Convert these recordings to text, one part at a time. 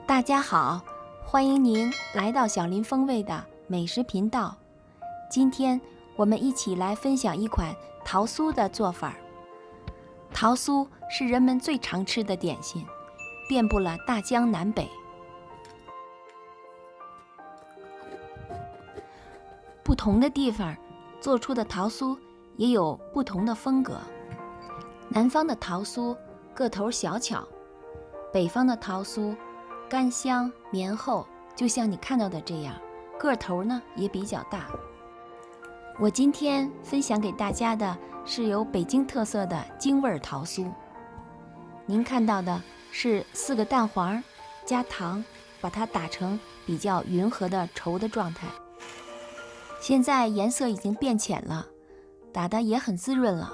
大家好，欢迎您来到小林风味的美食频道。今天我们一起来分享一款桃酥的做法。桃酥是人们最常吃的点心，遍布了大江南北。不同的地方做出的桃酥也有不同的风格。南方的桃酥个头小巧，北方的桃酥干香绵厚，就像你看到的这样，个头呢也比较大。我今天分享给大家的是有北京特色的京味桃酥。您看到的是4个蛋黄加糖，把它打成比较匀和的稠的状态。现在颜色已经变浅了，打得也很滋润了，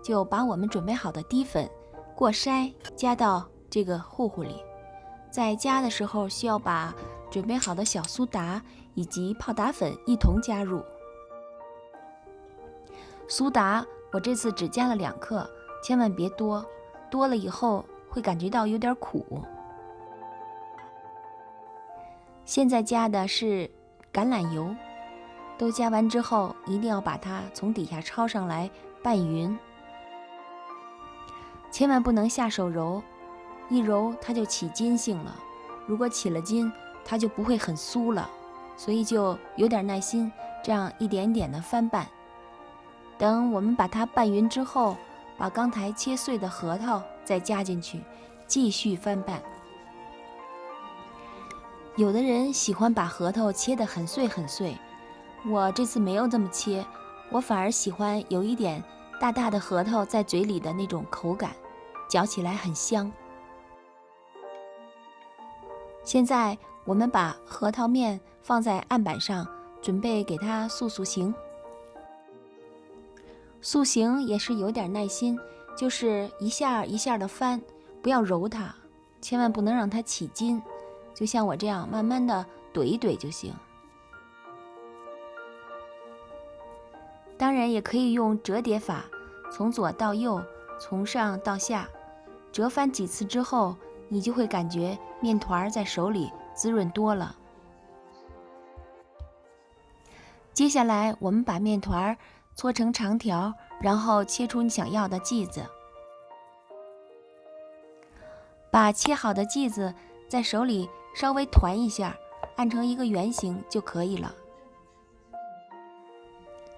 就把我们准备好的低粉过筛加到这个糊糊里。在加的时候需要把准备好的小苏打以及泡打粉一同加入。苏打我这次只加了2克，千万别多，多了以后会感觉到有点苦。现在加的是橄榄油，都加完之后一定要把它从底下抄上来拌匀，千万不能下手揉，一揉它就起筋性了，如果起了筋它就不会很酥了，所以就有点耐心，这样一点点的翻拌。等我们把它拌匀之后，把刚才切碎的核桃再加进去，继续翻拌。有的人喜欢把核桃切得很碎很碎，我这次没有这么切，我反而喜欢有一点大大的核桃在嘴里的那种口感，嚼起来很香。现在我们把核桃面放在案板上，准备给它塑形。塑形也是有点耐心，就是一下一下的翻，不要揉它，千万不能让它起筋，就像我这样慢慢的怼一怼就行。当然也可以用折叠法，从左到右，从上到下，折翻几次之后，你就会感觉面团在手里滋润多了。接下来我们把面团搓成长条，然后切出你想要的剂子。把切好的剂子在手里稍微团一下，按成一个圆形就可以了。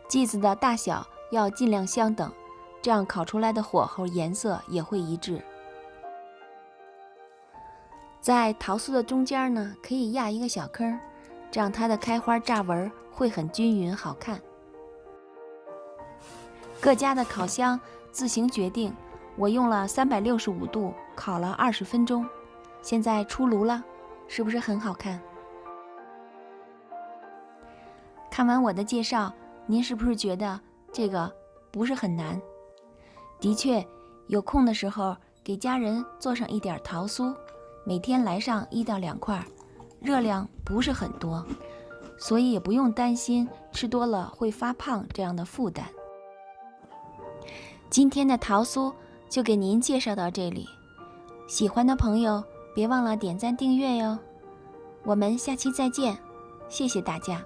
剂子的大小要尽量相等，这样烤出来的火候颜色也会一致。在桃酥的中间呢，可以压一个小坑，这样它的开花炸纹会很均匀好看。各家的烤箱自行决定，我用了365度烤了20分钟，现在出炉了，是不是很好看？看完我的介绍，您是不是觉得这个不是很难？的确，有空的时候给家人做上一点桃酥，每天来上1到2块，热量不是很多，所以也不用担心吃多了会发胖这样的负担。今天的桃酥就给您介绍到这里，喜欢的朋友别忘了点赞订阅哟。我们下期再见，谢谢大家。